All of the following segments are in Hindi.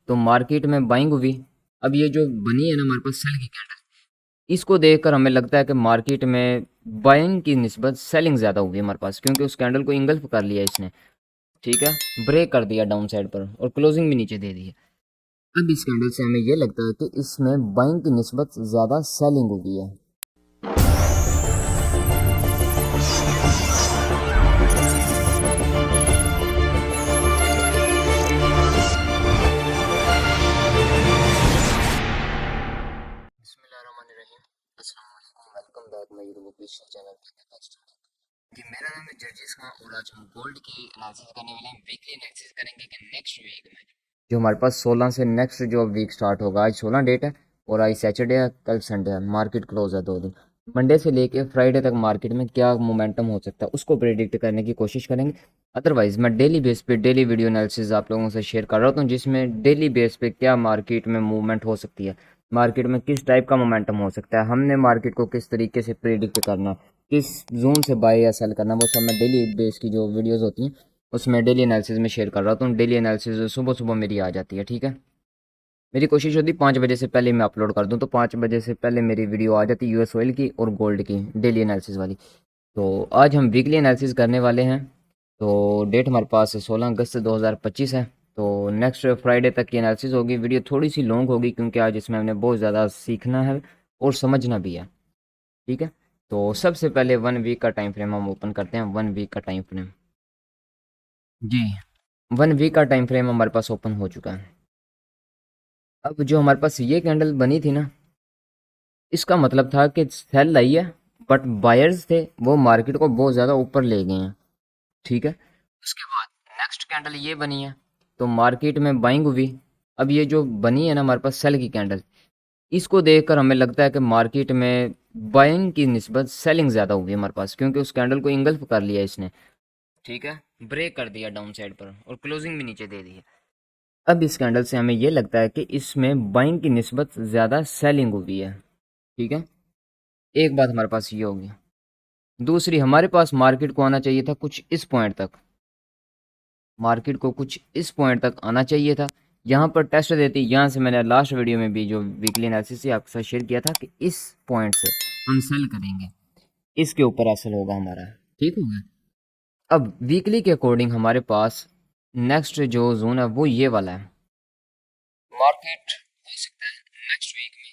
तो मार्केट में बाइंग हुई। अब ये जो बनी है ना हमारे पास सेल की कैंडल, इसको देखकर हमें लगता है कि मार्केट में बाइंग की निस्बत सेलिंग ज़्यादा होगी हमारे पास, क्योंकि उस कैंडल को इंगल्फ कर लिया इसने। ठीक है, ब्रेक कर दिया डाउन साइड पर और क्लोजिंग भी नीचे दे दी है। अब इस कैंडल से हमें ये लगता है कि इसमें बाइंग की निस्बत ज़्यादा सेलिंग होगी है। बिस्मिल्लाहिर्रहमानिर्रहीम। अस्सलाम वालेकुम, welcome back my YouTube official channel जी। मेरा नाम है जर्जिस खान और आज हम गोल्ड की एनालिसिस करने वाले हैं। वीकली एनालिसिस करेंगे कि नेक्स्ट वीक में जो हमारे पास 16 से नेक्स्ट जो वीक स्टार्ट होगा। आज 16 डेट है और आज सैटरडे है, कल संडे है, मार्केट क्लोज है 2 दिन। मंडे से लेके फ्राइडे तक मार्केट में क्या मोमेंटम हो सकता है उसको प्रेडिक्ट करने की कोशिश करेंगे। अदरवाइज मैं डेली बेस पे डेली वीडियो एनालिसिस आप लोगों से शेयर कर रहा हूँ, जिसमें डेली बेस पे क्या मार्केट में मूवमेंट हो सकती है, मार्केट में किस टाइप का मोमेंटम हो सकता है, हमने मार्केट को किस तरीके से प्रेडिक्ट करना, किस जोन से बाय या सेल करना, वो सब मैं डेली बेस की जो वीडियोस होती हैं उसमें डेली एनालिसिस में शेयर कर रहा हूँ। डेली एनालिसिस सुबह सुबह मेरी आ जाती है। ठीक है, मेरी कोशिश होती है 5 बजे से पहले मैं अपलोड कर दूँ, तो 5 बजे से पहले मेरी वीडियो आ जाती है यूएस ऑयल की और गोल्ड की डेली एनालिसिस वाली। तो आज हम वीकली एनालिसिस करने वाले हैं। तो डेट हमारे पास 16 अगस्त 2025 है। तो नेक्स्ट फ्राइडे तक की एनालिसिस होगी। वीडियो थोड़ी सी लॉन्ग होगी क्योंकि आज इसमें हमने बहुत ज़्यादा सीखना है और समझना भी है। ठीक है, तो सबसे पहले 1 वीक का टाइम फ्रेम हम ओपन करते हैं। 1 वीक का टाइम फ्रेम जी, 1 वीक का टाइम फ्रेम हमारे पास ओपन हो चुका है। अब जो हमारे पास ये कैंडल बनी थी ना, इसका मतलब था कि सेल आई है, बट बायर्स थे वो मार्केट को बहुत ज़्यादा ऊपर ले गए हैं। ठीक है, उसके बाद नेक्स्ट कैंडल ये बनी है, तो मार्केट में बाइंग हुई। अब ये जो बनी है ना हमारे पास सेल की कैंडल, इसको देखकर हमें लगता है कि मार्केट में बाइंग की निस्बत सेलिंग ज़्यादा होगी हमारे पास, क्योंकि उस कैंडल को इंगल्फ कर लिया इसने। ठीक है, ब्रेक कर दिया डाउन साइड पर और क्लोजिंग भी नीचे दे दी है। अब इस कैंडल से हमें ये लगता है कि इसमें बाइंग की निस्बत ज़्यादा सेलिंग हुई है। ठीक है, एक बात हमारे पास ये होगी। दूसरी, हमारे पास मार्केट को आना चाहिए था कुछ इस पॉइंट तक, मार्केट को कुछ इस पॉइंट तक आना चाहिए था। यहाँ पर टेस्ट देती, यहाँ से मैंने लास्ट वीडियो में भी जो वीकली एनालिसिस से आपके साथ शेयर किया था कि इस पॉइंट से हम सेल करेंगे, इसके ऊपर असल होगा हमारा। ठीक हो गया। अब वीकली के अकॉर्डिंग हमारे पास नेक्स्ट जो जोन है वो ये वाला है। मार्केट हो सकता है नेक्स्ट वीक में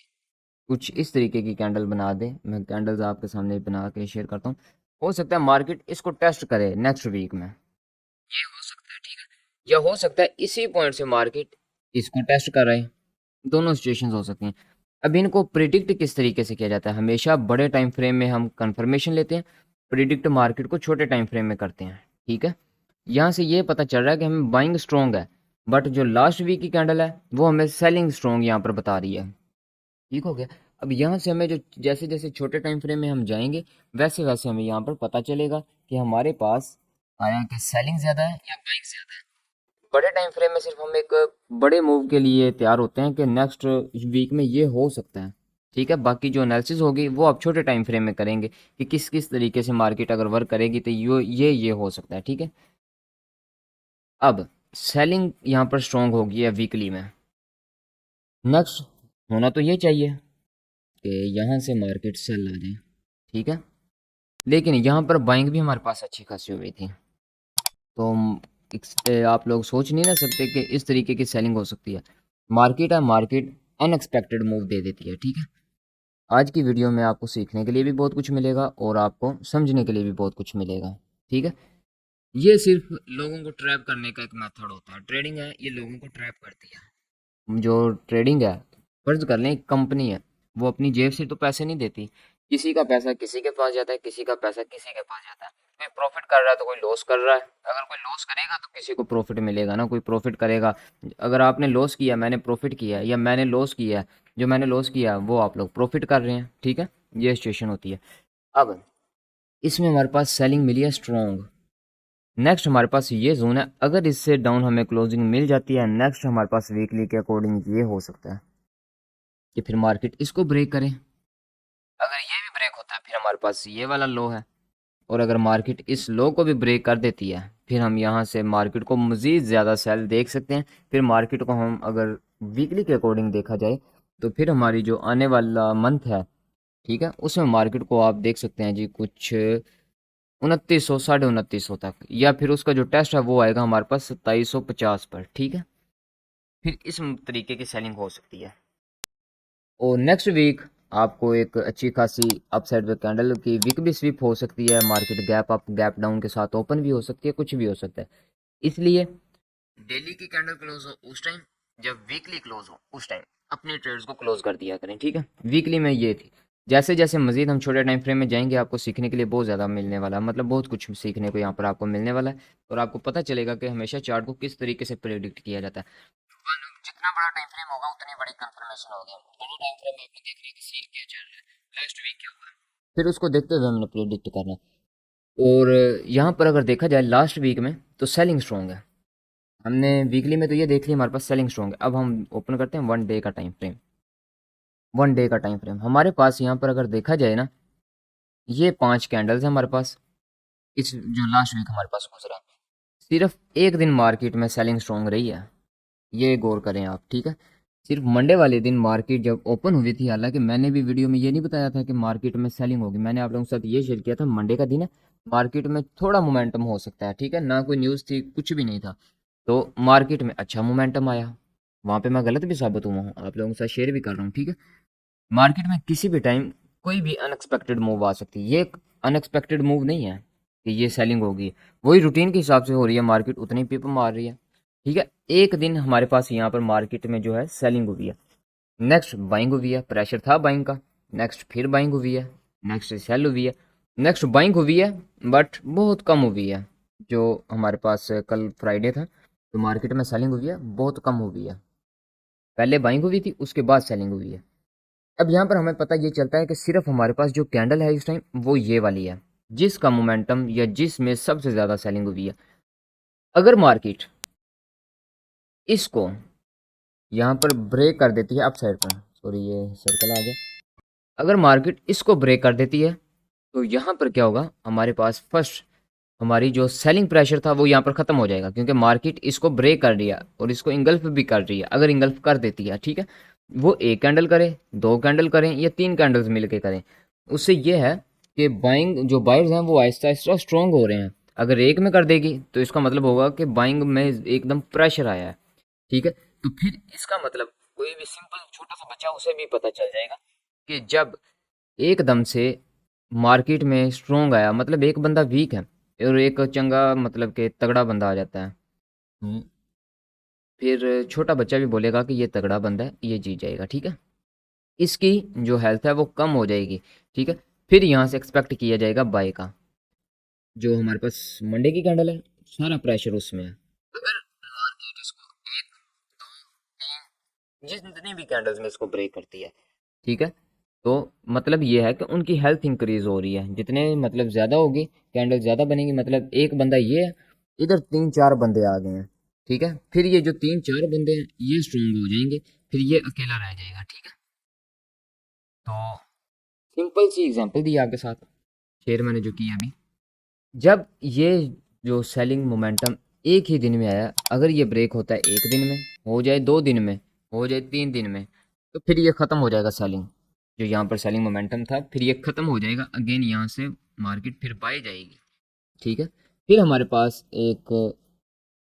कुछ इस तरीके की कैंडल बना दे। मैं कैंडल्स आपके सामने बना के शेयर करता हूँ। हो सकता है मार्केट इसको टेस्ट करे नेक्स्ट वीक में, ये हो सकता है। ठीक है, या हो सकता है इसी पॉइंट से मार्केट इसको टेस्ट कर रहे हैं। दोनों सिचुएशंस हो सकती हैं। अब इनको प्रिडिक्ट किस तरीके से किया जाता है? हमेशा बड़े टाइम फ्रेम में हम कंफर्मेशन लेते हैं, प्रिडिक्ट मार्केट को छोटे टाइम फ्रेम में करते हैं। ठीक है, यहाँ से ये पता चल रहा है कि हमें बाइंग स्ट्रॉन्ग है, बट जो लास्ट वीक की कैंडल है वो हमें सेलिंग स्ट्रॉन्ग यहाँ पर बता रही है। ठीक हो गया। अब यहाँ से हमें जो जैसे जैसे छोटे टाइम फ्रेम में हम जाएंगे वैसे वैसे हमें यहाँ पर पता चलेगा कि हमारे पास आया कि सेलिंग ज़्यादा है या बाइंग ज़्यादा है। बड़े टाइम फ्रेम में सिर्फ हम एक बड़े मूव के लिए तैयार होते हैं कि नेक्स्ट वीक में ये हो सकता है। ठीक है, बाकी जो एनालिसिस होगी वो आप छोटे टाइम फ्रेम में करेंगे कि किस किस तरीके से मार्केट अगर वर्क करेगी तो ये हो सकता है। ठीक है, अब सेलिंग यहाँ पर स्ट्रांग होगी है वीकली में। नेक्स्ट होना तो ये चाहिए कि यहाँ से मार्केट सेल आ जाए। ठीक है, लेकिन यहाँ पर बाइंग भी हमारे पास अच्छी खासी हुई थी। तो आप लोग सोच नहीं ना सकते कि इस तरीके की सेलिंग हो सकती है। मार्केट है, मार्केट अनएक्सपेक्टेड मूव दे देती है। ठीक है, आज की वीडियो में आपको सीखने के लिए भी बहुत कुछ मिलेगा और आपको समझने के लिए भी बहुत कुछ मिलेगा। ठीक है, ये सिर्फ लोगों को ट्रैप करने का एक मेथड होता है। ट्रेडिंग है, ये लोगों को ट्रैप करती है। जो ट्रेडिंग है, फर्ज कर लें एक कंपनी है, वो अपनी जेब से तो पैसे नहीं देती। किसी का पैसा किसी के पास जाता है, किसी का पैसा किसी के पास जाता है। कोई प्रॉफिट कर रहा है तो कोई लॉस कर रहा है। अगर कोई लॉस करेगा तो किसी को प्रॉफिट मिलेगा ना, कोई प्रॉफिट करेगा। अगर आपने लॉस किया, मैंने प्रॉफिट किया, या मैंने लॉस किया, जो मैंने लॉस किया वो आप लोग प्रॉफिट कर रहे हैं। ठीक है, ये सिचुएशन होती है। अब इसमें हमारे पास सेलिंग मिली है स्ट्रॉन्ग। नेक्स्ट हमारे पास ये जोन है, अगर इससे डाउन हमें क्लोजिंग मिल जाती है, नेक्स्ट हमारे पास वीकली के अकॉर्डिंग ये हो सकता है कि फिर मार्केट इसको ब्रेक करे। अगर ये भी ब्रेक होता है फिर हमारे पास ये वाला लो है और अगर मार्केट इस लो को भी ब्रेक कर देती है, फिर हम यहाँ से मार्केट को मज़ीद ज़्यादा सेल देख सकते हैं। फिर मार्केट को हम अगर वीकली के अकॉर्डिंग देखा जाए तो फिर हमारी जो आने वाला मंथ है, ठीक है, उसमें मार्केट को आप देख सकते हैं जी कुछ 2900 2950 तक, या फिर उसका जो टेस्ट है वो आएगा हमारे पास 2750 पर, ठीक है। फिर इस तरीके की सेलिंग हो सकती है। और नेक्स्ट वीक आपको एक अच्छी खासी अपसाइड पे कैंडल की वीक भी स्विप हो सकती है, market gap up gap down के साथ ओपन भी हो सकती है, कुछ भी हो सकता है। इसलिए डेली की कैंडल क्लोज हो उस टाइम, जब वीकली क्लोज हो उस टाइम अपने ट्रेड्स को क्लोज कर दिया करें, ठीक है। वीकली में ये थी। जैसे जैसे मजीद हम छोटे टाइम फ्रेम में जाएंगे आपको सीखने के लिए बहुत ज़्यादा मिलने वाला है, मतलब बहुत कुछ सीखने को यहाँ पर आपको मिलने वाला है। और आपको पता चलेगा कि हमेशा चार्ट को किस तरीके से प्रेडिक्ट किया जाता है। जितना बड़ा टाइम फ्रेम होगा उतनी बड़ी कंफर्मेशन होगी। बड़ा टाइम फ्रेम में आपने देखना है कि सीन क्या चल रहा है, लास्ट वीक क्या हुआ है, फिर उसको देखते हुए हमने प्रेडिक्ट करना है। और यहाँ पर अगर देखा जाए लास्ट वीक में तो सेलिंग स्ट्रॉन्ग है। हमने वीकली में तो ये देख लिया हमारे पास सेलिंग स्ट्रॉन्ग है। अब हम ओपन करते हैं वन डे का टाइम फ्रेम। वन डे का टाइम फ्रेम हमारे पास यहाँ पर अगर देखा जाए ना, ये 5 कैंडल्स हैं हमारे पास। इस जो लास्ट वीक हमारे पास गुजरा, सिर्फ एक दिन मार्केट में सेलिंग स्ट्रॉन्ग रही है, ये गौर करें आप, ठीक है। सिर्फ मंडे वाले दिन मार्केट जब ओपन हुई थी, हालांकि मैंने भी वीडियो में ये नहीं बताया था कि मार्केट में सेलिंग होगी, मैंने आप लोगों के साथ ये शेयर किया था मंडे का दिन है, मार्केट में थोड़ा मोमेंटम हो सकता है, ठीक है, ना कोई न्यूज़ थी कुछ भी नहीं था। तो मार्केट में अच्छा मोमेंटम आया, वहाँ पे मैं गलत भी साबित हुआ हूँ, आप लोगों के साथ शेयर भी कर रहा हूँ, ठीक है। मार्केट में किसी भी टाइम कोई भी अनएक्सपेक्टेड मूव आ सकती है, ये एक अनएक्सपेक्टेड मूव नहीं है कि ये सेलिंग होगी, वही रूटीन के हिसाब से हो रही है, मार्केट उतनी पिप मार रही है, ठीक है। एक दिन हमारे पास यहाँ पर मार्केट में जो है सेलिंग हुई है, नेक्स्ट बाइंग हुई है, प्रेशर था बाइंग का, नेक्स्ट फिर बाइंग हुई है, नेक्स्ट सेल हुई है, नेक्स्ट बाइंग हुई है, बट बहुत कम हुई है। जो हमारे पास कल फ्राइडे था तो मार्केट में सेलिंग हुई है, बहुत कम हुई है। पहले बाइंग हुई थी, उसके बाद सेलिंग हुई है। अब यहाँ पर हमें पता ये चलता है कि सिर्फ हमारे पास जो कैंडल है इस टाइम वो ये वाली है, जिसका मोमेंटम या जिसमें सबसे ज़्यादा सेलिंग हुई है। अगर मार्केट इसको यहाँ पर ब्रेक कर देती है अप साइड पर, सॉरी ये सर्कल आ गया, अगर मार्केट इसको ब्रेक कर देती है तो यहाँ पर क्या होगा, हमारे पास फर्स्ट हमारी जो सेलिंग प्रेशर था वो यहाँ पर ख़त्म हो जाएगा, क्योंकि मार्केट इसको ब्रेक कर रही है और इसको इंगल्फ भी कर रही है। अगर इंगल्फ कर देती है, ठीक है, वो एक कैंडल करे, दो कैंडल करें या तीन कैंडल्स मिलके करें, उससे ये है कि बाइंग जो बायर्स हैं वो आहिस्ता आहिस्ता स्ट्रॉन्ग हो रहे हैं। अगर एक में कर देगी तो इसका मतलब होगा कि बाइंग में एकदम प्रेशर आया है, ठीक है। तो फिर इसका मतलब कोई भी सिंपल छोटा सा बच्चा उसे भी पता चल जाएगा कि जब एकदम से मार्केट में स्ट्रॉन्ग आया, मतलब एक बंदा वीक है और एक चंगा मतलब कि तगड़ा बंदा आ जाता है, हम्म, फिर छोटा बच्चा भी बोलेगा कि ये तगड़ा बंदा है, ये जीत जाएगा, ठीक है। इसकी जो हेल्थ है वो कम हो जाएगी, ठीक है। फिर यहाँ से एक्सपेक्ट किया जाएगा बाय का, जो हमारे पास मंडे की कैंडल है, सारा प्रेशर उसमें है। अगर मार्केट इसको एक दो तीन जितनी भी कैंडल्स में इसको ब्रेक करती है, ठीक है, तो मतलब ये है कि उनकी हेल्थ इंक्रीज हो रही है, जितने मतलब ज़्यादा होगी कैंडल ज़्यादा बनेगी, मतलब एक बंदा ये है, इधर तीन चार बंदे आ गए हैं, ठीक है। फिर ये जो तीन चार बंदे हैं ये स्ट्रॉन्ग हो जाएंगे, फिर ये अकेला रह जाएगा, ठीक है। तो सिंपल सी एग्जांपल दी आपके साथ, शेयर मैंने जो किया अभी, जब ये जो सेलिंग मोमेंटम एक ही दिन में आया, अगर ये ब्रेक होता है एक दिन में, हो जाए दो दिन में, हो जाए तीन दिन में, तो फिर ये ख़त्म हो जाएगा सेलिंग, जो यहाँ पर सेलिंग मोमेंटम था फिर ये ख़त्म हो जाएगा, अगेन यहाँ से मार्केट फिर बाय जाएगी, ठीक है। फिर हमारे पास एक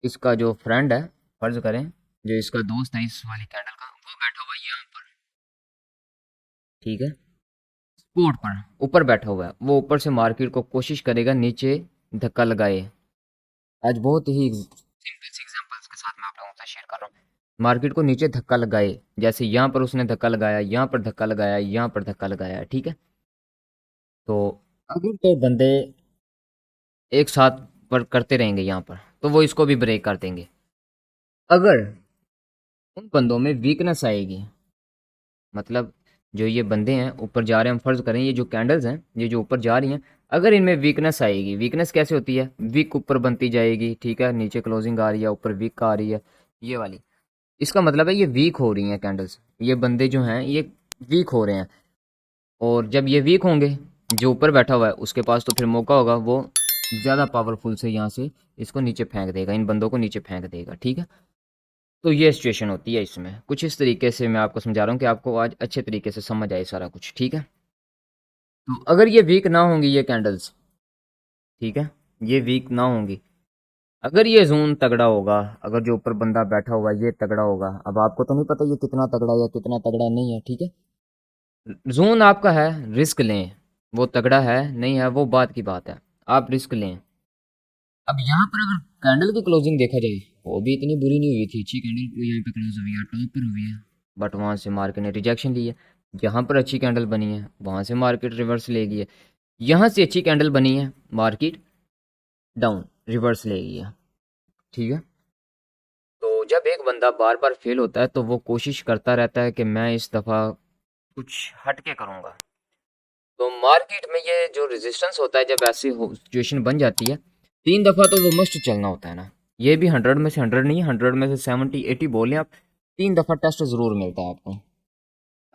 इसका जो फ्रेंड है, फर्ज करें जो इसका दोस्त है इस वाली कैंडल का, वो बैठा हुआ है यहाँ पर, ठीक है, स्पोर्ट पर ऊपर बैठा हुआ है, वो ऊपर से मार्केट को कोशिश करेगा नीचे धक्का लगाए। आज बहुत ही सिंपल सी एग्जांपल्स के साथ मैं आप लोगों के साथ शेयर कर रहा हूँ, मार्केट को नीचे धक्का लगाए, जैसे यहाँ पर उसने धक्का लगाया, यहाँ पर धक्का लगाया, यहाँ पर धक्का लगाया, ठीक है। तो अगर तो बंदे एक साथ पर करते रहेंगे यहाँ पर तो वो इसको भी ब्रेक कर देंगे। अगर उन बंदों में वीकनेस आएगी, मतलब जो ये बंदे हैं ऊपर जा रहे हैं, हम फर्ज करें ये जो कैंडल्स हैं ये जो ऊपर जा रही हैं, अगर इनमें वीकनेस आएगी, वीकनेस कैसे होती है, वीक ऊपर बनती जाएगी, ठीक है, नीचे क्लोजिंग आ रही है, ऊपर वीक आ रही है, ये वाली, इसका मतलब है ये वीक हो रही हैं कैंडल्स, ये बंदे जो हैं ये वीक हो रहे हैं। और जब ये वीक होंगे जो ऊपर बैठा हुआ है उसके पास तो फिर मौका होगा, वो ज़्यादा पावरफुल से यहाँ से इसको नीचे फेंक देगा, इन बंदों को नीचे फेंक देगा, ठीक है। तो ये सिचुएशन होती है इसमें, कुछ इस तरीके से मैं आपको समझा रहा हूँ कि आपको आज अच्छे तरीके से समझ आए सारा कुछ, ठीक है। तो अगर ये वीक ना होंगी ये कैंडल्स, ठीक है, ये वीक ना होंगी, अगर ये जोन तगड़ा होगा, अगर जो ऊपर बंदा बैठा हुआ है ये तगड़ा होगा, अब आपको तो नहीं पता ये कितना तगड़ा है या कितना तगड़ा नहीं है, ठीक है। जोन आपका है, रिस्क लें, वो तगड़ा है नहीं है वो बात की बात है, आप रिस्क लें। अब यहाँ पर अगर कैंडल की क्लोजिंग देखा जाए, वो भी इतनी बुरी नहीं हुई थी, अच्छी कैंडल यहाँ पे क्लोज हुई है, टॉप पर हुई है, बट वहाँ से मार्केट ने रिजेक्शन ली है। यहाँ पर अच्छी कैंडल बनी है, वहाँ से मार्केट रिवर्स ले गई है। यहाँ से अच्छी कैंडल बनी है, मार्केट डाउन रिवर्स ले गई है, ठीक है। तो जब एक बंदा बार बार फेल होता है तो वो कोशिश करता रहता है कि मैं इस दफ़ा कुछ हट के करूँगा। तो मार्केट में ये जो रेजिस्टेंस होता है, जब ऐसी सिचुएशन बन जाती है, 3 दफ़ा तो वो मस्ट चलना होता है ना। ये भी 100 में से 100 नहीं, 100 में से 70-80 बोलें आप, 3 दफ़ा टेस्ट ज़रूर मिलता है आपको।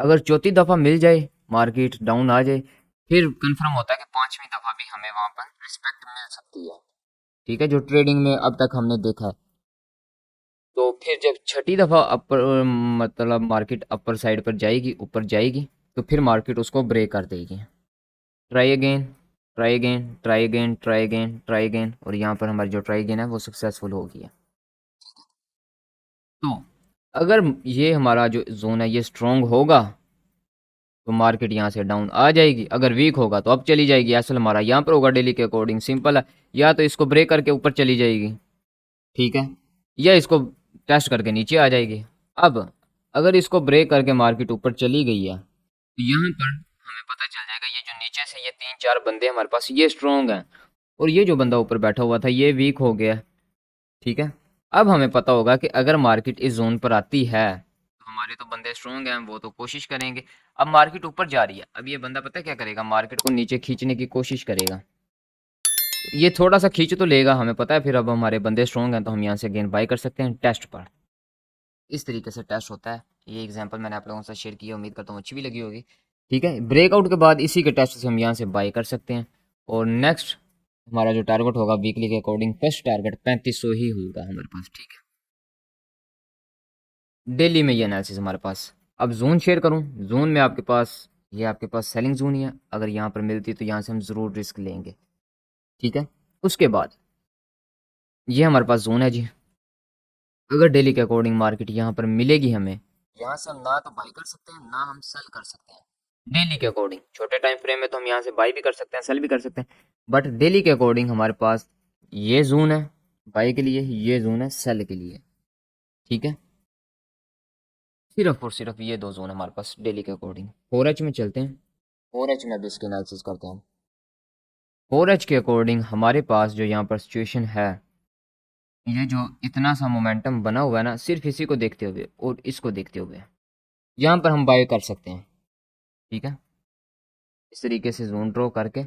अगर चौथी दफ़ा मिल जाए, मार्केट डाउन आ जाए, फिर कंफर्म होता है कि पांचवी दफ़ा भी हमें वहाँ पर रिस्पेक्ट मिल सकती है, ठीक है, जो ट्रेडिंग में अब तक हमने देखा है। तो फिर जब छठी दफ़ा अपर, मतलब मार्केट अपर साइड पर जाएगी, ऊपर जाएगी, तो फिर मार्केट उसको ब्रेक कर देगी। Try again, try again, try again, try again, try again, और यहाँ पर हमारी जो ट्राई अगेन है वो सक्सेसफुल हो गई है। तो अगर ये हमारा जो जोन है ये स्ट्रॉन्ग होगा तो मार्केट यहाँ से डाउन आ जाएगी, अगर वीक होगा तो अब चली जाएगी, असल हमारा यहाँ पर होगा डेली के अकॉर्डिंग, सिंपल है। या तो इसको ब्रेक करके ऊपर चली जाएगी, ठीक है, या इसको टेस्ट करके नीचे आ जाएगी। अब अगर इसको ब्रेक करके मार्केट ऊपर चली गई है तो यहाँ पर हमें पता चल जाएगा ये जो नीचे से ये 3-4 बंदे हमारे पास ये स्ट्रॉन्ग हैं, और ये जो बंदा ऊपर बैठा हुआ था ये वीक हो गया, ठीक है। अब हमें पता होगा कि अगर मार्केट इस जोन पर आती है तो हमारे तो बंदे स्ट्रॉन्ग हैं, वो तो कोशिश करेंगे। अब मार्केट ऊपर जा रही है, अब ये बंदा पता है क्या करेगा, मार्केट को नीचे खींचने की कोशिश करेगा। ये थोड़ा सा खींच तो लेगा, हमें पता है, फिर अब हमारे बंदे स्ट्रॉन्ग हैं तो हम यहाँ से अगेन बाई कर सकते हैं टेस्ट पर। इस तरीके से टेस्ट होता है। ये एग्जांपल मैंने आप लोगों से शेयर किया, उम्मीद करता हूँ अच्छी भी लगी होगी, ठीक है। ब्रेकआउट के बाद इसी के टेस्ट से हम यहाँ से बाई कर सकते हैं, और नेक्स्ट हमारा जो टारगेट होगा वीकली के अकॉर्डिंग, फर्स्ट टारगेट 3500 ही होगा हमारे पास, ठीक है। डेली में ये एनालिसिस हमारे पास। अब जोन शेयर करूँ, जोन में आपके पास, ये आपके पास सेलिंग जोन ही है, अगर यहाँ पर मिलती तो यहाँ से हम ज़रूर रिस्क लेंगे, ठीक है। उसके बाद ये हमारे पास जोन है जी, अगर डेली के अकॉर्डिंग मार्केट यहाँ पर मिलेगी हमें, यहाँ से हम ना तो बाई कर सकते हैं ना हम सेल कर सकते हैं। डेली के अकॉर्डिंग छोटे टाइम फ्रेम में तो हम यहाँ से बाई भी कर सकते हैं, सेल भी कर सकते हैं, बट डेली के अकॉर्डिंग हमारे पास ये जोन है बाई के लिए, ये जोन है सेल के लिए, ठीक है। सिर्फ और सिर्फ ये दो जोन है हमारे पास डेली के अकॉर्डिंग। 4H में चलते हैं, 4H में भी इसकी एनालिसिस करते हैं। 4H के अकॉर्डिंग हमारे पास जो यहाँ पर सिचुएशन है, ये जो इतना सा मोमेंटम बना हुआ है ना, सिर्फ इसी को देखते हुए और इसको देखते हुए यहाँ पर हम बाय कर सकते हैं, ठीक है। इस तरीके से जोन ड्रॉ करके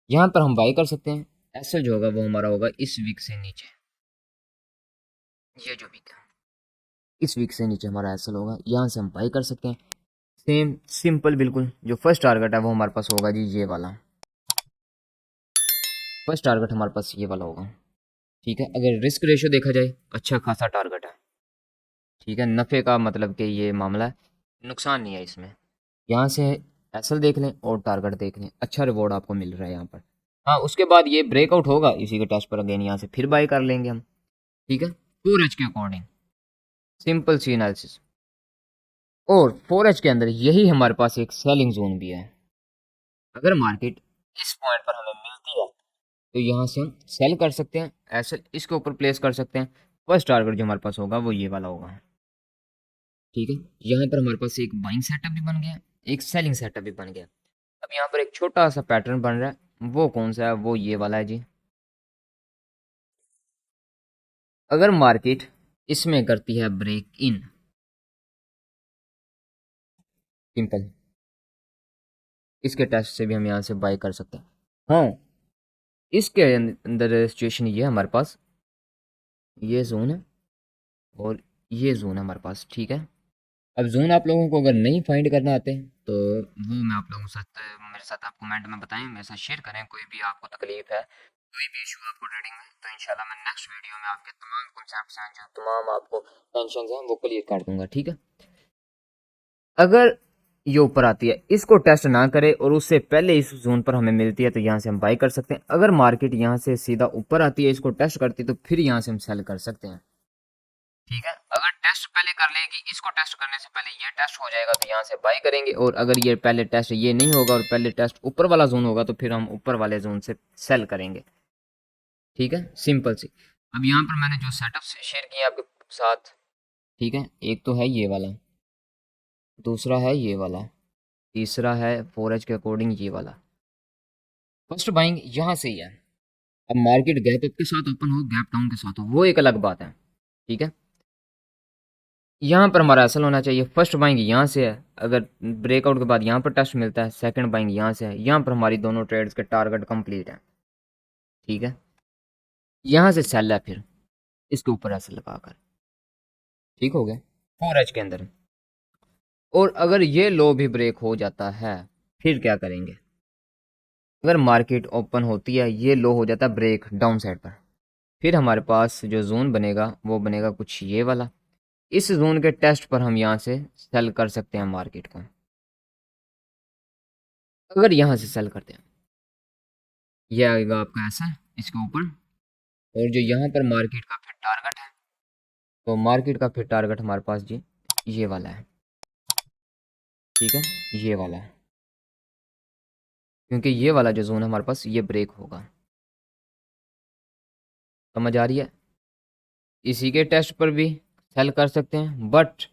यहाँ पर हम बाय कर सकते हैं। एसएल जो होगा वो हमारा होगा इस वीक से नीचे, ये जो वीक है इस वीक से नीचे हमारा एसएल होगा, यहाँ से हम बाय कर सकते हैं। सेम सिंपल बिल्कुल, जो फर्स्ट टारगेट है वो हमारे पास होगा जी ये वाला, फर्स्ट टारगेट हमारे पास ये वाला होगा, ठीक है। अगर रिस्क रेशियो देखा जाए अच्छा खासा टारगेट है, ठीक है, नफ़े का मतलब कि ये मामला है, नुकसान नहीं है इसमें। यहाँ से एसएल देख लें और टारगेट देख लें, अच्छा रिवॉर्ड आपको मिल रहा है यहाँ पर। हाँ, उसके बाद ये ब्रेकआउट होगा इसी के टेस्ट पर, अगेन यहाँ से फिर बाय कर लेंगे हम, ठीक है। 4H के अकॉर्डिंग सिंपल सी एनालिसिस, और 4H के अंदर यही हमारे पास एक सेलिंग जोन भी है। अगर मार्केट इस पॉइंट पर हमें मिलती है तो यहाँ से हम सेल कर सकते हैं, ऐसे इसके ऊपर प्लेस कर सकते हैं। फर्स्ट टारगेट जो हमारे पास होगा वो ये वाला होगा, ठीक है। यहाँ पर हमारे पास एक बाइंग सेटअप भी बन गया, एक सेलिंग सेटअप भी बन गया। अब यहाँ पर एक छोटा सा पैटर्न बन रहा है, वो कौन सा है, वो ये वाला है जी। अगर मार्केट इसमें करती है ब्रेक इन, सिंपल, इसके टेस्ट से भी हम यहाँ से बाय कर सकते हैं। हाँ, इसके अंदर सिचुएशन ये है हमारे पास, ये जोन है और ये जोन है हमारे पास, ठीक है। अब जोन आप लोगों को अगर नहीं फाइंड करना आते तो वो मैं आप लोगों के साथ मेरे साथ आप कमेंट में बताएं, मेरे साथ शेयर करें, कोई भी आपको तकलीफ है, कोई भी इशू आपको ट्रेडिंग में, तो इंशाल्लाह मैं नेक्स्ट वीडियो में आपके तमाम कॉन्सेप्ट्स हैं, जो तमाम आपको टेंशन हैं, वो क्लियर कर दूंगा, ठीक है। अगर ये ऊपर आती है, इसको टेस्ट ना करे और उससे पहले इस जोन पर हमें मिलती है, तो यहाँ से हम बाई कर सकते हैं। अगर मार्केट यहाँ से सीधा ऊपर आती है, इसको टेस्ट करती है, तो फिर यहाँ से हम सेल कर सकते हैं, ठीक है। अगर टेस्ट पहले कर लेगी, इसको टेस्ट करने से पहले ये टेस्ट हो जाएगा, तो यहाँ से बाई करेंगे। और अगर ये पहले टेस्ट ये नहीं होगा और पहले टेस्ट ऊपर वाला जोन होगा, तो फिर हम ऊपर वाले जोन से सेल करेंगे, ठीक है, सिंपल सी। अब यहाँ पर मैंने जो सेटअप शेयर किए आपके साथ, ठीक है, एक तो है ये वाला, दूसरा है ये वाला, तीसरा है फोरेज के अकॉर्डिंग ये वाला। फर्स्ट बाइंग यहाँ से ही है। अब मार्केट गैप अप के साथ ओपन हो, गैप डाउन के साथ हो, वो एक अलग बात है, ठीक है। यहाँ पर हमारा असल होना चाहिए, फर्स्ट बाइंग यहाँ से है, अगर ब्रेकआउट के बाद यहाँ पर टेस्ट मिलता है, सेकंड बाइंग यहाँ से है, यहाँ पर हमारी दोनों ट्रेड्स के टारगेट कंप्लीट है, ठीक है। यहाँ से सेल है, फिर इसके ऊपर ऐसे लगाकर, ठीक हो गया, फोरेज के अंदर। और अगर ये लो भी ब्रेक हो जाता है, फिर क्या करेंगे? अगर मार्केट ओपन होती है, ये लो हो जाता है ब्रेक डाउन साइड पर, फिर हमारे पास जो जोन बनेगा वो बनेगा कुछ ये वाला। इस जोन के टेस्ट पर हम यहाँ से सेल कर सकते हैं मार्केट को। अगर यहाँ से सेल करते हैं, ये आएगा आपका ऐसा इसके ऊपर, और जो यहाँ पर मार्केट का फिर टारगेट है, तो मार्केट का फिर टारगेट हमारे पास जी ये वाला है, ठीक है, ये वाला है, क्योंकि ये वाला जो जोन है हमारे पास ये ब्रेक होगा। समझ आ रही है? इसी के टेस्ट पर भी सेल कर सकते हैं, बट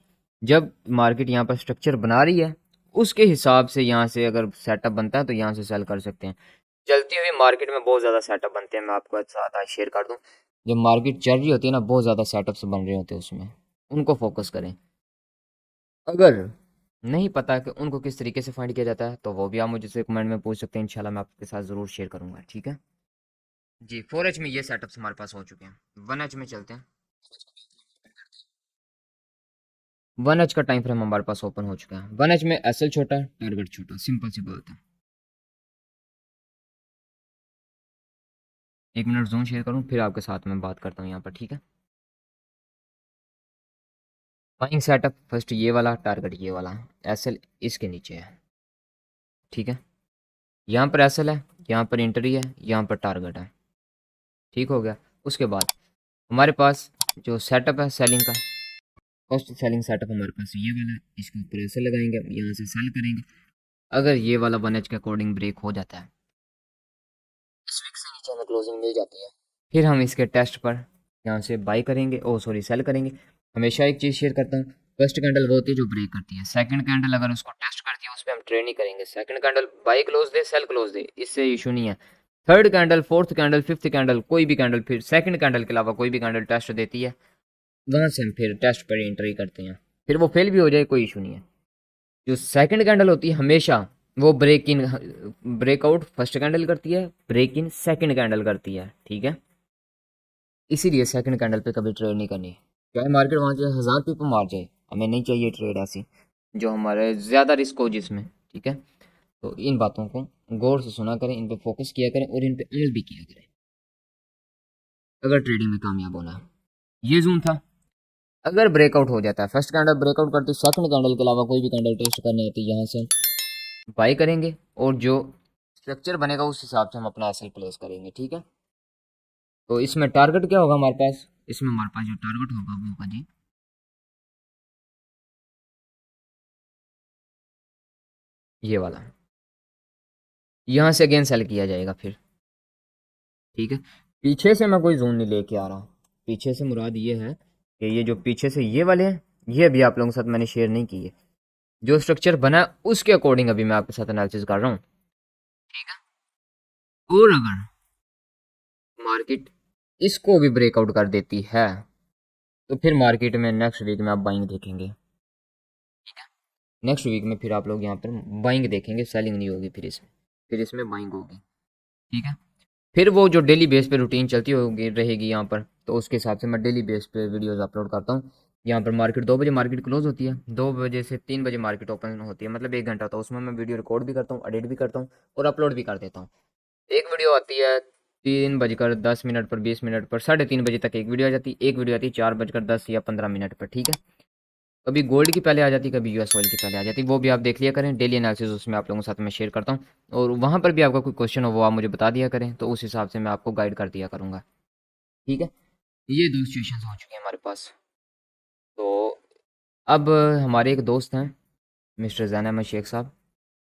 जब मार्केट यहाँ पर स्ट्रक्चर बना रही है, उसके हिसाब से यहाँ से अगर सेटअप बनता है, तो यहाँ से सेल कर सकते हैं। चलती हुई मार्केट में बहुत ज़्यादा सेटअप बनते हैं, मैं आपको साथ आज शेयर कर दूँ। जब मार्केट चल रही होती है ना, बहुत ज़्यादा सेटअप्स बन रहे होते हैं उसमें, उनको फोकस करें। अगर नहीं पता कि उनको किस तरीके से फाइंड किया जाता है, तो वो भी आप मुझे कमेंट में पूछ सकते हैं, इंशाल्लाह मैं आपके साथ ज़रूर शेयर करूँगा, ठीक है जी। 4H में ये सेटअप्स हमारे पास हो चुके हैं, 1H में चलते हैं। 1H का टाइम फ्रेम हमारे पास ओपन हो चुका है। 1H में एसएल छोटा, टारगेट छोटा, सिंपल सी बात है। 1 मिनट जोन शेयर करूँ, फिर आपके साथ में बात करता हूँ यहाँ पर, ठीक है। बाइंग सेटअप फर्स्ट ये वाला, टारगेट ये वाला, एसएल इसके नीचे है, ठीक है। यहाँ पर एसएल है, यहाँ पर एंट्री है, यहाँ पर टारगेट है, ठीक हो गया। उसके बाद हमारे पास जो सेटअप है सेलिंग का, फर्स्ट सेलिंग सेटअप हमारे पास ये वाला है, इसके ऊपर एसएल लगाएंगे, यहाँ से सेल करेंगे। अगर ये वाला 1H के अकॉर्डिंग ब्रेक हो जाता है, इस वीक से नीचे हमें क्लोजिंग मिल जाती है, फिर हम इसके टेस्ट पर यहाँ से बाई करेंगे, ओ सॉरी सेल करेंगे। हमेशा एक चीज़ शेयर करता हूँ, फर्स्ट कैंडल वो होती है जो ब्रेक करती है, सेकंड कैंडल अगर उसको टेस्ट करती है, उस पर हम ट्रेड नहीं करेंगे। सेकंड कैंडल बाई क्लोज दे, सेल क्लोज दे, इससे इशू नहीं है। Third candle, fourth candle, fifth candle, कोई भी कैंडल, फिर सेकंड कैंडल के अलावा कोई भी कैंडल टेस्ट देती है, वहाँ से हम फिर टेस्ट पर एंट्री करते हैं। फिर वो फेल भी हो जाए, कोई इशू नहीं है। जो सेकंड कैंडल होती है हमेशा वो break in, breakout first candle करती है, ब्रेक इन सेकंड कैंडल करती है, ठीक है। इसीलिए सेकंड कैंडल पे कभी ट्रेड नहीं करनी, चाहे मार्केट वहाँ जाए 1000 पिप मार जाए, हमें नहीं चाहिए ट्रेड ऐसी जो हमारे ज़्यादा रिस्क हो जिसमें, ठीक है। तो इन बातों को गौर से सुना करें, इन पे फोकस किया करें और इन पे अमल भी किया करें, अगर ट्रेडिंग में कामयाब होना है। ये जोन था, अगर ब्रेकआउट हो जाता है, फर्स्ट कैंडल ब्रेकआउट करती, सेकंड कैंडल के अलावा कोई भी कैंडल टेस्ट करनी आती है, यहाँ से बाई करेंगे और जो स्ट्रक्चर बनेगा उस हिसाब से हम अपना एसएल प्लेस करेंगे, ठीक है। तो इसमें टारगेट क्या होगा हमारे पास? इसमें हमारे पास जो टारगेट होगा वो होगा जी ये वाला, यहाँ से अगेन सेल किया जाएगा फिर, ठीक है। पीछे से मैं कोई जोन नहीं लेके आ रहा, पीछे से मुराद ये है कि ये जो पीछे से ये वाले हैं, ये अभी आप लोगों के साथ मैंने शेयर नहीं किए। जो स्ट्रक्चर बना है उसके अकॉर्डिंग अभी मैं आपके साथ एनालिसिस कर रहा हूँ, ठीक है। और अगर मार्केट इसको भी ब्रेकआउट कर देती है, तो फिर मार्केट में नेक्स्ट वीक में आप बाइंग देखेंगे, नेक्स्ट वीक में फिर आप लोग यहाँ पर बाइंग देखेंगे, सेलिंग नहीं होगी, फिर इसमें बाइंग होगी, ठीक है। फिर वो जो डेली बेस पे रूटीन चलती होगी रहेगी यहाँ पर, तो उसके हिसाब से मैं डेली बेस पे वीडियोस अपलोड करता हूँ। यहाँ पर मार्केट 2 बजे मार्केट क्लोज होती है, 2 बजे से 3 बजे मार्केट ओपन होती है, मतलब 1 घंटा होता है। उसमें मैं वीडियो रिकॉर्ड भी करता हूँ, एडिट भी करता हूँ और अपलोड भी कर देता हूँ। एक वीडियो आती है 3 बजकर 10 मिनट पर, 20 मिनट पर, 3:30 बजे तक एक वीडियो आ जाती है। एक वीडियो आती है 4:10 या 15 मिनट पर, ठीक है। कभी गोल्ड की पहले आ जाती, कभी यूएस ऑयल की पहले आ जाती, वो भी आप देख लिया करें। डेली एनालिसिस उसमें आप लोगों के साथ मैं शेयर करता हूँ, और वहाँ पर भी आपका कोई क्वेश्चन हो वो आप मुझे बता दिया करें, तो उस हिसाब से मैं आपको गाइड कर दिया करूँगा, ठीक है। ये दो सिचुएशंस हो चुके हैं हमारे पास। तो अब हमारे एक दोस्त हैं, मिस्टर जैन अहमद शेख साहब,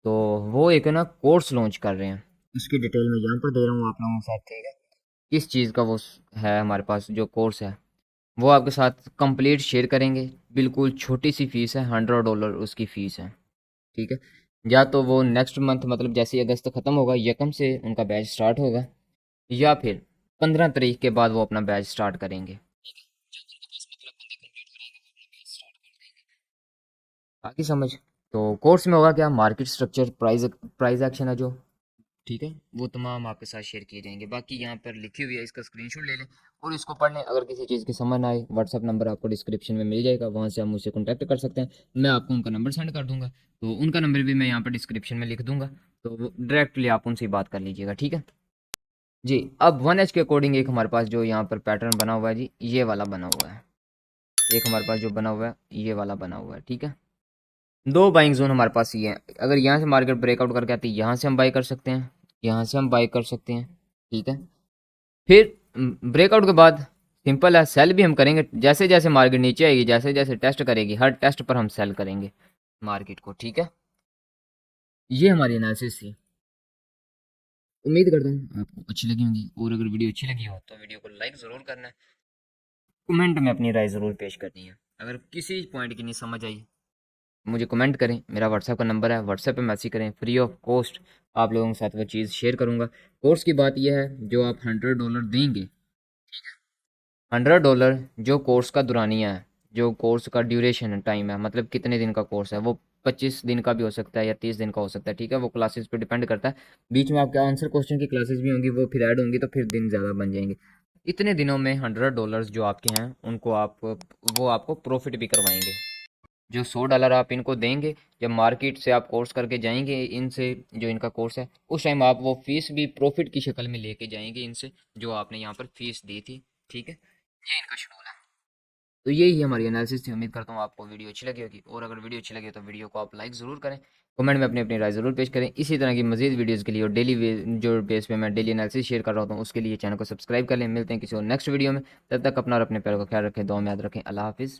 तो वो एक ना कोर्स लॉन्च कर रहे हैं। उसकी डिटेल मैं यहाँ पर दे रहा हूँ आप लोगों के साथ, ठीक है। किस चीज़ का वो है हमारे पास जो कोर्स है, वो आपके साथ कंप्लीट शेयर करेंगे। बिल्कुल छोटी सी फीस है, $100 उसकी फ़ीस है, ठीक है। या तो वो नेक्स्ट मंथ, मतलब जैसे ही अगस्त ख़त्म होगा, यकम से उनका बैच स्टार्ट होगा, या फिर 15 तारीख के बाद वो अपना बैच स्टार्ट करेंगे, ठीक है। जब उनके पास मतलब बंदे कंप्लीट हो जाएंगे, वो अपना बैच स्टार्ट कर देंगे। बाकी समझ। तो कोर्स में होगा क्या, market structure, price price action है जो, ठीक है, वो तमाम आपके साथ शेयर किए जाएंगे। बाकी यहाँ पर लिखी हुई है, इसका स्क्रीनशॉट ले लें और इसको पढ़ लें। अगर किसी चीज़ की समझ ना आए, व्हाट्सअप नंबर आपको डिस्क्रिप्शन में मिल जाएगा, वहाँ से आप मुझसे कॉन्टैक्ट कर सकते हैं। मैं आपको उनका नंबर सेंड कर दूंगा, तो उनका नंबर भी मैं यहाँ पर डिस्क्रिप्शन में लिख दूंगा, तो डायरेक्टली आप उनसे बात कर लीजिएगा, ठीक है जी। अब 1H के अकॉर्डिंग एक हमारे पास जो यहाँ पर पैटर्न बना हुआ है जी, ये वाला बना हुआ है। एक हमारे पास जो बना हुआ है, ये वाला बना हुआ है, ठीक है। दो बाइंग जोन हमारे पास ये है। अगर यहाँ से मार्केट ब्रेकआउट करके आती है, यहाँ से हम बाई कर सकते हैं, यहाँ से हम बाई कर सकते हैं, ठीक है। फिर ब्रेकआउट के बाद सिंपल है, सेल भी हम करेंगे। जैसे जैसे मार्केट नीचे आएगी, जैसे जैसे टेस्ट करेगी, हर टेस्ट पर हम सेल करेंगे मार्केट को, ठीक है। ये हमारी एनालिसिस थी। उम्मीद करता हूँ आपको अच्छी लगी होंगी, और अगर वीडियो अच्छी लगी हो तो वीडियो को लाइक ज़रूर करना है, कमेंट में अपनी राय ज़रूर पेश करनी है। अगर किसी पॉइंट की नहीं समझ आई, मुझे कमेंट करें। मेरा व्हाट्सएप का नंबर है, व्हाट्सएप पे मैसेज करें, फ्री ऑफ कॉस्ट आप लोगों के साथ वो चीज़ शेयर करूँगा। कोर्स की बात यह है, जो आप $100 देंगे, $100 जो कोर्स का दुरानिया है, जो कोर्स का ड्यूरेशन टाइम है, मतलब कितने दिन का कोर्स है, वो 25 दिन का भी हो सकता है या 30 दिन का हो सकता है, ठीक है। वो क्लासेस पे डिपेंड करता है। बीच में आपके आंसर क्वेश्चन की क्लासेस भी होंगी, वो फिर ऐड होंगी, तो फिर दिन ज़्यादा बन जाएंगे। इतने दिनों में $100 जो आपके हैं, उनको आप, वो आपको प्रॉफिट भी करवाएंगे। जो $100 आप इनको देंगे, जब मार्केट से आप कोर्स करके जाएंगे इनसे, जो इनका कोर्स है, उस टाइम आप वो फीस भी प्रॉफिट की शक्ल में लेके जाएंगे इनसे, जो आपने यहाँ पर फीस दी थी, ठीक है। ये इनका शेड्यूल है। तो यही हमारी एनालिसिस थी। उम्मीद करता हूँ आपको वीडियो अच्छी लगी होगी, और अगर वीडियो अच्छी लगी तो वीडियो को आप लाइक ज़रूर करें, कमेंट में अपनी अपनी राय ज़रूर पेश करें। इसी तरह की मजीद वीडियोज़ के लिए, और डेली जो बेस पे मैं डेली एनालिसिस शेयर कर रहा हूँ, उसके लिए चैनल को सब्सक्राइब कर लें। मिलते हैं किसी और नेक्स्ट वीडियो में, तब तक अपना और अपने पैरों का ख्याल रखें, दुआ में याद रखें। अल्लाह हाफिज़।